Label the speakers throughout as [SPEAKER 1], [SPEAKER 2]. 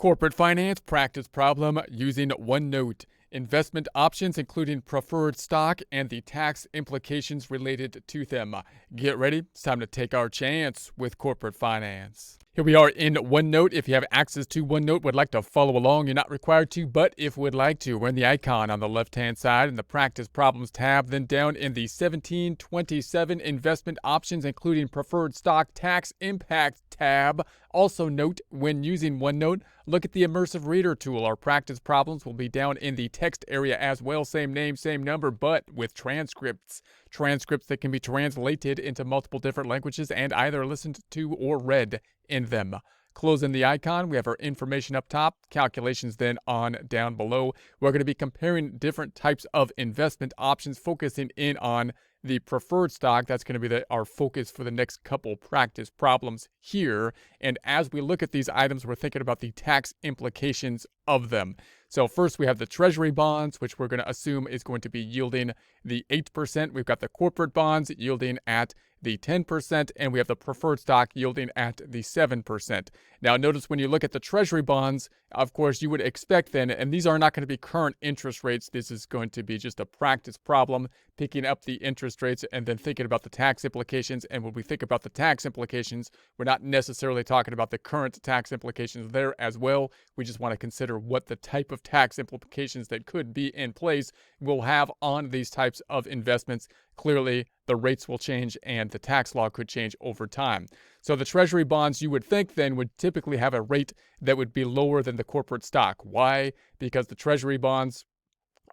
[SPEAKER 1] Corporate finance practice problem using OneNote. Investment options including preferred stock and the tax implications related to them. Get ready, it's time to take our chance with corporate finance. Here we are in OneNote. If you have access to OneNote, would like to follow along, you're not required to, but if would like to, we're in the icon on the left-hand side in the Practice Problems tab, then down in the 1727 Investment Options, including Preferred Stock Tax Impact tab. Also note, when using OneNote, look at the Immersive Reader tool. Our practice problems will be down in the text area as well. Same name, same number, but with transcripts. Transcripts that can be translated into multiple different languages and either listened to or read in them. Closing the icon, we have our information up top, calculations then on down below. We're going to be comparing different types of investment options, focusing in on the preferred stock. That's going to be our focus for the next couple practice problems here. And as we look at these items, we're thinking about the tax implications of them. So first we have the treasury bonds, which we're going to assume is going to be yielding the 8%. We've got the corporate bonds yielding at the 10%, and we have the preferred stock yielding at the 7%. Now notice when you look at the treasury bonds, of course you would expect then, and these are not going to be current interest rates, this is going to be just a practice problem, picking up the interest rates and then thinking about the tax implications. And when we think about the tax implications, we're not necessarily talking about the current tax implications there as well. We just want to consider what the type of tax implications that could be in place will have on these types of investments. Clearly, the rates will change and the tax law could change over time. So the treasury bonds, you would think then, would typically have a rate that would be lower than the corporate stock. Why? Because the treasury bonds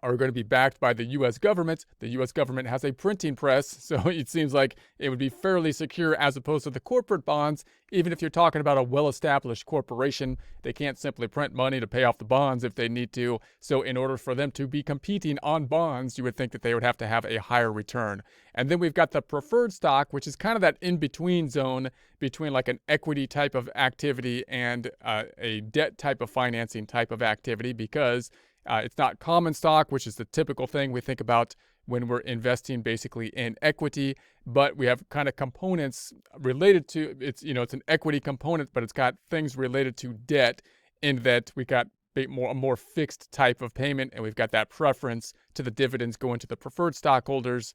[SPEAKER 1] are going to be backed by the U.S. government. The U.S. government has a printing press, so it seems like it would be fairly secure as opposed to the corporate bonds. Even if you're talking about a well-established corporation, they can't simply print money to pay off the bonds if they need to. So in order for them to be competing on bonds, you would think that they would have to have a higher return. And then we've got the preferred stock, which is kind of that in-between zone between like an equity type of activity and a debt type of financing type of activity, because it's not common stock, which is the typical thing we think about when we're investing basically in equity, but we have kind of components related to it's an equity component, but it's got things related to debt in that we got a more fixed type of payment, and we've got that preference to the dividends going to the preferred stockholders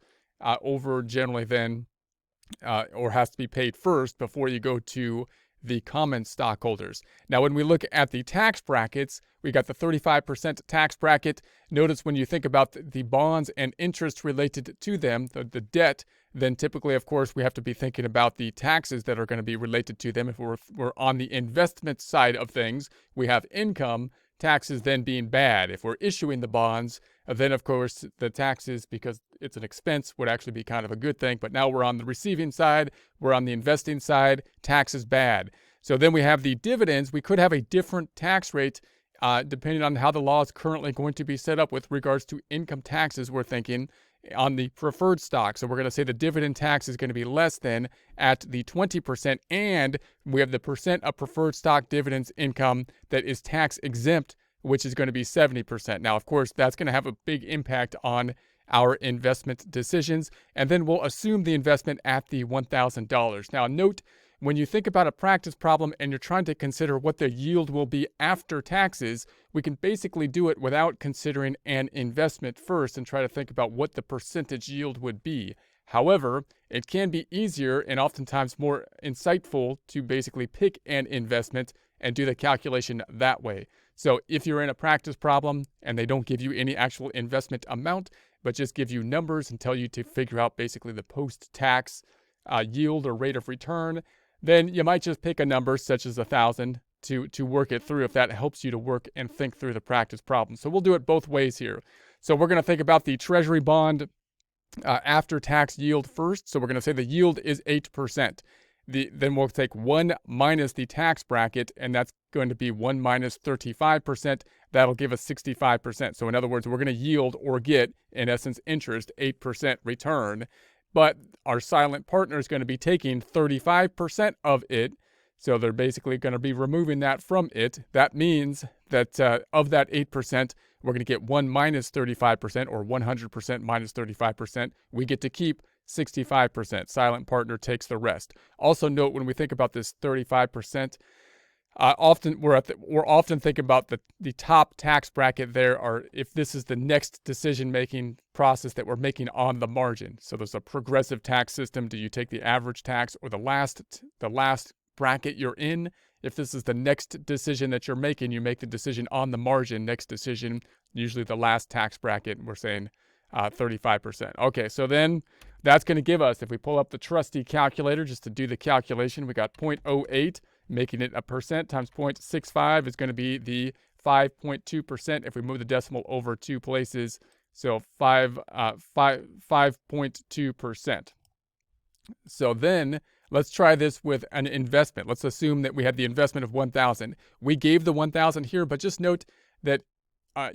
[SPEAKER 1] over generally then or has to be paid first before you go to the common stockholders. Now, when we look at the tax brackets, we got the 35% tax bracket. Notice when you think about the bonds and interest related to them, the debt, then typically, of course, we have to be thinking about the taxes that are going to be related to them. If we're on the investment side of things, we have income, taxes then being bad. If we're issuing the bonds, then of course the taxes, because it's an expense, would actually be kind of a good thing. But now we're on the receiving side, we're on the investing side, taxes bad. So then we have the dividends. We could have a different tax rate depending on how the law is currently going to be set up with regards to income taxes, we're thinking, on the preferred stock. So we're going to say the dividend tax is going to be less than at the 20%, and we have the percent of preferred stock dividends income that is tax exempt, which is going to be 70%. Now, of course, that's going to have a big impact on our investment decisions, and then we'll assume the investment at the $1,000. Now, note, when you think about a practice problem and you're trying to consider what the yield will be after taxes, we can basically do it without considering an investment first and try to think about what the percentage yield would be. However, it can be easier and oftentimes more insightful to basically pick an investment and do the calculation that way. So if you're in a practice problem and they don't give you any actual investment amount, but just give you numbers and tell you to figure out basically the post-tax yield or rate of return, then you might just pick a number such as 1,000 to work it through if that helps you to work and think through the practice problem. So we'll do it both ways here. So we're going to think about the treasury bond after-tax yield first. So we're going to say the yield is 8%. Then we'll take 1 minus the tax bracket, and that's going to be 1 minus 35%. That'll give us 65%. So in other words, we're going to yield or get, in essence, interest, 8% return. But our silent partner is going to be taking 35% of it. So they're basically going to be removing that from it. That means that of that 8%, we're going to get 1 minus 35% or 100% minus 35%. We get to keep 65%. Silent partner takes the rest. Also note when we think about this 35%, Often we're often thinking about the top tax bracket there, or if this is the next decision making process that we're making on the margin. So there's a progressive tax system. Do you take the average tax or the last bracket you're in? If this is the next decision that you're making, you make the decision on the margin. Next decision, usually the last tax bracket. We're saying 35%. Okay, so then that's going to give us, if we pull up the trusty calculator just to do the calculation, we got 0.08. Making it a percent times 0.65 is going to be the 5.2% if we move the decimal over 2 places. So 5.2%. So then let's try this with an investment. Let's assume that we had the investment of 1,000. We gave the 1,000 here, but just note that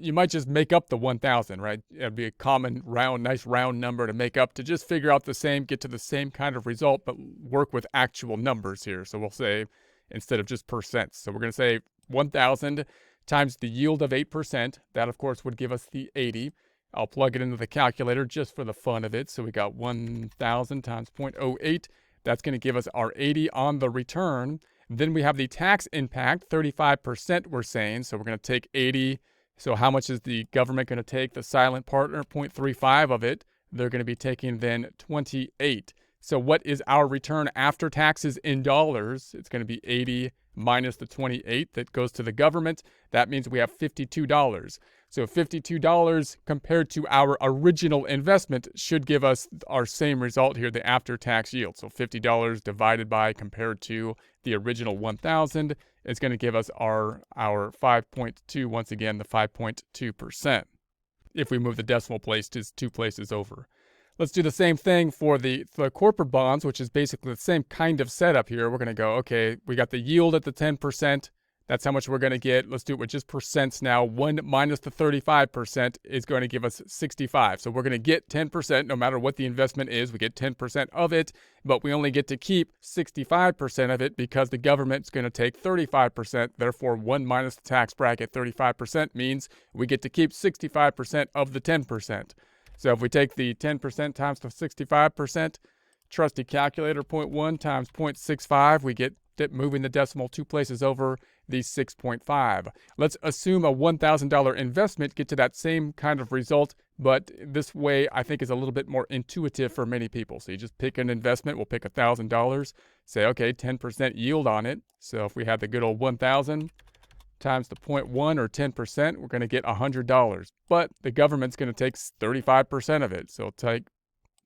[SPEAKER 1] you might just make up the 1,000, right? It'd be a common nice round number to make up to just figure out get to the same kind of result, but work with actual numbers here. So we'll say, instead of just percents. So we're going to say 1,000 times the yield of 8%. That, of course, would give us the 80. I'll plug it into the calculator just for the fun of it. So we got 1,000 times 0.08. That's going to give us our 80 on the return. Then we have the tax impact, 35% we're saying. So we're going to take 80. So how much is the government going to take? The silent partner, 0.35 of it. They're going to be taking then 28. So what is our return after taxes in dollars? It's going to be 80 minus the 28 that goes to the government. That means we have $52. So $52 compared to our original investment should give us our same result here, the after-tax yield. So $50 divided by compared to the original 1,000 is going to give us our 5.2, once again, the 5.2%. If we move the decimal place to 2 places over. Let's do the same thing for the corporate bonds, which is basically the same kind of setup here. We're going to go, okay, we got the yield at the 10%. That's how much we're going to get. Let's do it with just percents now. 1 minus the 35% is going to give us 65. So we're going to get 10% no matter what the investment is. We get 10% of it, but we only get to keep 65% of it because the government's going to take 35%. Therefore, 1 minus the tax bracket, 35% means we get to keep 65% of the 10%. So if we take the 10% times the 65%, trusty calculator, 0.1 times 0.65, we get moving the decimal 2 places over the 6.5. Let's assume a $1,000 investment, get to that same kind of result, but this way I think is a little bit more intuitive for many people. So you just pick an investment, we'll pick $1,000, say, okay, 10% yield on it. So if we had the good old 1,000 times the 0.1 or 10%, we're going to get $100. But the government's going to take 35% of it. So take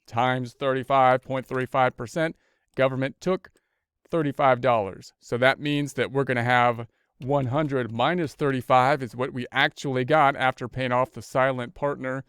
[SPEAKER 1] times 35.35%. Government took $35. So that means that we're going to have 100 minus 35 is what we actually got after paying off the silent partner.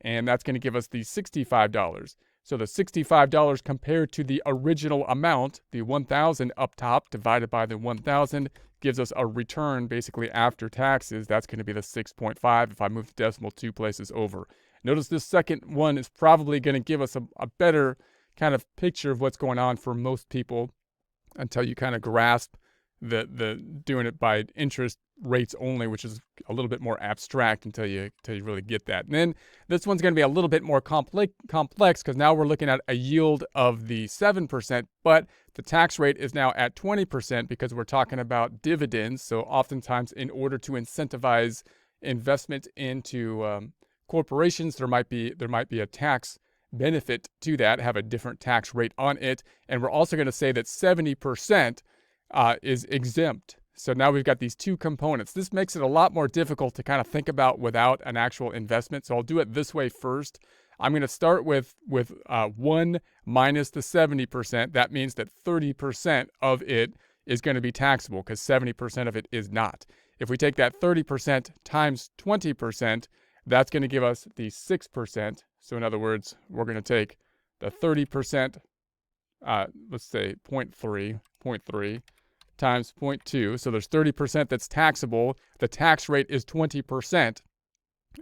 [SPEAKER 1] And that's going to give us the $65. So the $65 compared to the original amount, the 1,000 up top divided by the 1,000, gives us a return basically after taxes. That's going to be the 6.5 if I move the decimal 2 places over. Notice this second one is probably going to give us a better kind of picture of what's going on for most people until you kind of grasp the doing it by interest rates only, which is a little bit more abstract until you really get that. And then this one's going to be a little bit more complex because now we're looking at a yield of the 7%, but the tax rate is now at 20% because we're talking about dividends. So oftentimes in order to incentivize investment into corporations, there might be a tax benefit to that, have a different tax rate on it. And we're also going to say that 70% is exempt. So now we've got these two components. This makes it a lot more difficult to kind of think about without an actual investment. So I'll do it this way first. I'm going to start with 1 minus the 70%. That means that 30% of it is going to be taxable because 70% of it is not. If we take that 30% times 20%, that's going to give us the 6%. So in other words, we're going to take the 30%, let's say 0.3 times 0.2. So there's 30% that's taxable. The tax rate is 20%.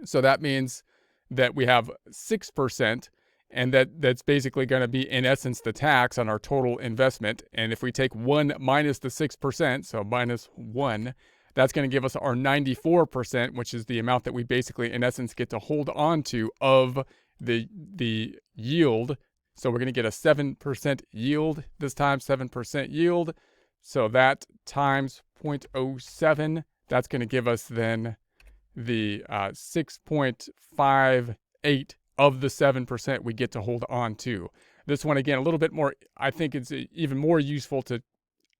[SPEAKER 1] So that means that we have 6%, and that's basically going to be, in essence, the tax on our total investment. And if we take 1 minus the 6%, so minus 1, that's going to give us our 94%, which is the amount that we basically, in essence, get to hold on to of the yield. So we're going to get a 7% yield this time, 7% yield. So that times 0.07, that's going to give us then the 6.58 of the 7% we get to hold on to. This one, again, a little bit more, I think it's even more useful to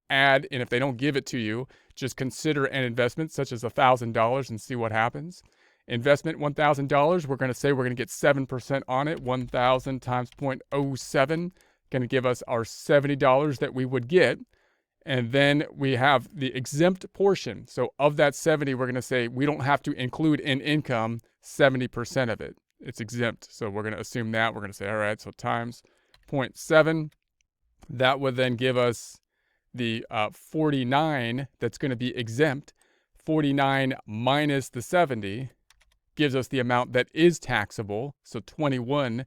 [SPEAKER 1] add, and if they don't give it to you, just consider an investment such as $1,000 and see what happens. Investment $1,000, we're going to say we're going to get 7% on it. 1,000 times 0.07, going to give us our $70 that we would get. And then we have the exempt portion. So of that 70, we're going to say we don't have to include in income 70% of it. It's exempt. So we're going to assume that. We're going to say, all right, so times 0.7. That would then give us the 49 that's going to be exempt. 49 minus the 70 gives us the amount that is taxable. So 21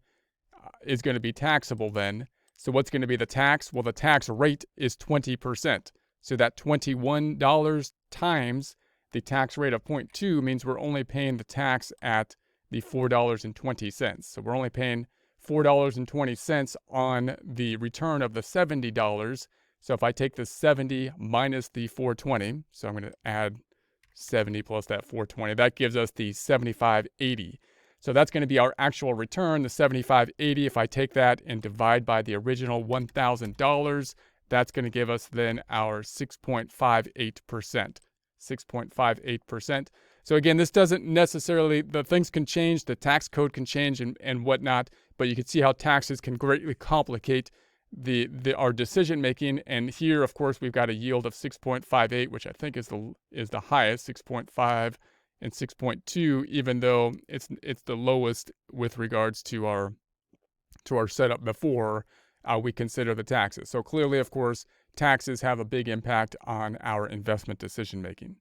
[SPEAKER 1] is going to be taxable then. So what's going to be the tax? Well, the tax rate is 20%. So that $21 times the tax rate of 0.2 means we're only paying the tax at the $4.20. So we're only paying $4.20 on the return of the $70. So if I take the 70 minus the 420, so I'm going to add 70 plus that 420, that gives us the 75.80. So that's going to be our actual return, the 75.80. If I take that and divide by the original $1,000, that's going to give us then our 6.58%. 6.58%. So again, this doesn't necessarily, the things can change, the tax code can change and whatnot, but you can see how taxes can greatly complicate our decision making. And here, of course, we've got a yield of 6.58, which I think is the highest, 6.5 and 6.2, even though it's the lowest with regards to our setup before we consider the taxes. So clearly, of course, taxes have a big impact on our investment decision making.